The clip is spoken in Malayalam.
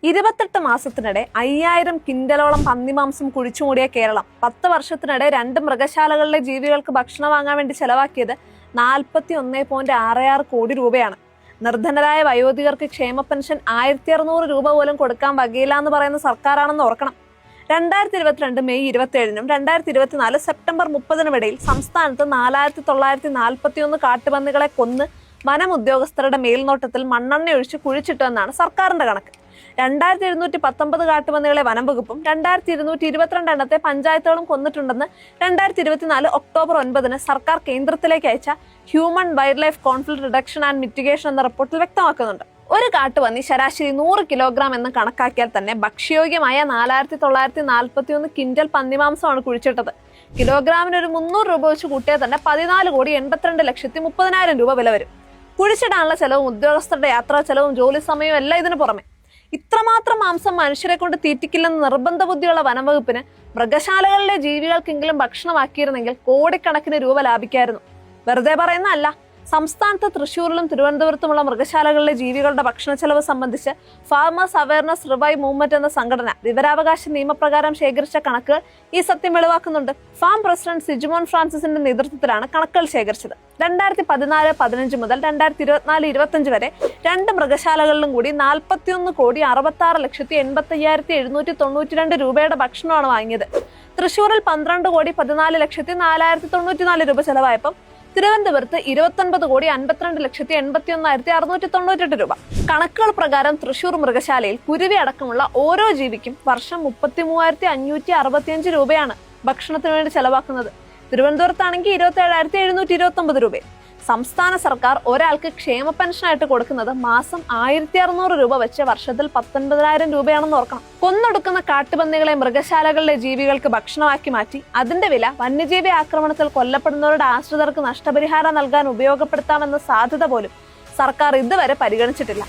28 മാസത്തിനിടെ 5000 കിൻഡലോളം പന്നിമാംസം കുഴിച്ചുമൂടിയ കേരളം 10 വർഷത്തിനിടെ 2 മൃഗശാലകളിലെ ജീവികൾക്ക് ഭക്ഷണം വാങ്ങാൻ വേണ്ടി ചെലവാക്കിയത് 41.66 കോടി രൂപയാണ്. നിർധനരായ വയോധികർക്ക് ക്ഷേമ പെൻഷൻ 1600 രൂപ പോലും കൊടുക്കാൻ വകയില്ല എന്ന് പറയുന്ന സർക്കാരാണെന്ന് ഓർക്കണം. 2022 മെയ് 27-നും 2024 സെപ്റ്റംബർ 30-നും ഇടയിൽ സംസ്ഥാനത്ത് 4941 കാട്ടുപന്നികളെ കൊന്ന് വനം ഉദ്യോഗസ്ഥരുടെ മേൽനോട്ടത്തിൽ മണ്ണെണ്ണ ഒഴിച്ച് കുഴിച്ചിട്ടു എന്നാണ് സർക്കാരിന്റെ കണക്ക്. 2719 കാട്ടുപന്നികളെ വനം വകുപ്പും 2222 എണ്ണത്തെ പഞ്ചായത്തുകളും കൊന്നിട്ടുണ്ടെന്ന് 2024 ഒക്ടോബർ 9-ന് സർക്കാർ കേന്ദ്രത്തിലേക്ക് അയച്ച human wild life conflict reduction and mitigation എന്ന റിപ്പോർട്ടിൽ വ്യക്തമാക്കുന്നുണ്ട്. ഒരു കാട്ടുപന്നി ശരാശരി 100 കിലോഗ്രാം എന്ന് കണക്കാക്കിയാൽ തന്നെ ഭക്ഷ്യയോഗ്യമായ 4941 കിൻഡൽ പന്നിമാംസമാണ് കുഴിച്ചിട്ടത്. കിലോഗ്രാമിന് ഒരു 300 രൂപ വെച്ച് കൂട്ടിയാൽ തന്നെ 14,82,30,000 രൂപ വില വരും. കുഴിച്ചിടാനുള്ള ചെലവും ഉദ്യോഗസ്ഥരുടെ യാത്രാ ചെലവും ജോലി സമയവും എല്ലാം ഇതിന് പുറമെ. ഇത്രമാത്രം മാംസം മനുഷ്യരെ കൊണ്ട് തീറ്റിക്കില്ലെന്ന് നിർബന്ധ ബുദ്ധിയുള്ള വനംവകുപ്പിന് മൃഗശാലകളിലെ ജീവികൾക്കെങ്കിലും ഭക്ഷണമാക്കിയിരുന്നെങ്കിൽ കോടിക്കണക്കിന് രൂപ ലാഭിക്കായിരുന്നു. വെറുതെ പറയുന്നതല്ല. സംസ്ഥാനത്ത് തൃശ്ശൂരിലും തിരുവനന്തപുരത്തുമുള്ള മൃഗശാലകളിലെ ജീവികളുടെ ഭക്ഷണ ചെലവ് സംബന്ധിച്ച് ഫാർമേഴ്സ് അവയർനെസ് റിവൈവ് മൂവ്മെന്റ് എന്ന സംഘടന വിവരാവകാശ നിയമപ്രകാരം ശേഖരിച്ച കണക്കുകൾ ഈ സത്യം വെളിവാക്കുന്നുണ്ട്. ഫാം പ്രസിഡന്റ് സിജുമോൻ ഫ്രാൻസിസിന്റെ നേതൃത്വത്തിലാണ് കണക്കുകൾ ശേഖരിച്ചത്. 2014-15 മുതൽ 2024-25 വരെ 2 മൃഗശാലകളിലും കൂടി 41,66,85,792 രൂപയുടെ ഭക്ഷണമാണ് വാങ്ങിയത്. തൃശ്ശൂരിൽ 12,14,04,094 രൂപ ചെലവായപ്പം തിരുവനന്തപുരത്ത് 29,52,81,698 രൂപ. കണക്കുകൾ പ്രകാരം തൃശ്ശൂർ മൃഗശാലയിൽ കുരുവി അടക്കമുള്ള ഓരോ ജീവിക്കും വർഷം 33,565 രൂപയാണ് ഭക്ഷണത്തിന് വേണ്ടി ചെലവാക്കുന്നത്. തിരുവനന്തപുരത്താണെങ്കിൽ 27,729 രൂപ. സംസ്ഥാന സർക്കാർ ഒരാൾക്ക് ക്ഷേമ പെൻഷനായിട്ട് കൊടുക്കുന്നത് മാസം 1600 രൂപ വെച്ച് വർഷത്തിൽ 19,000 രൂപയാണെന്ന് ഓർക്കണം. കൊന്നൊടുക്കുന്ന കാട്ടുപന്നികളെ മൃഗശാലകളിലെ ജീവികൾക്ക് ഭക്ഷണമാക്കി മാറ്റി അതിന്റെ വില വന്യജീവി ആക്രമണത്തിൽ കൊല്ലപ്പെടുന്നവരുടെ ആശ്രിതർക്ക് നഷ്ടപരിഹാരം നൽകാൻ ഉപയോഗപ്പെടുത്താമെന്ന സാധ്യത പോലും സർക്കാർ ഇതുവരെ പരിഗണിച്ചിട്ടില്ല.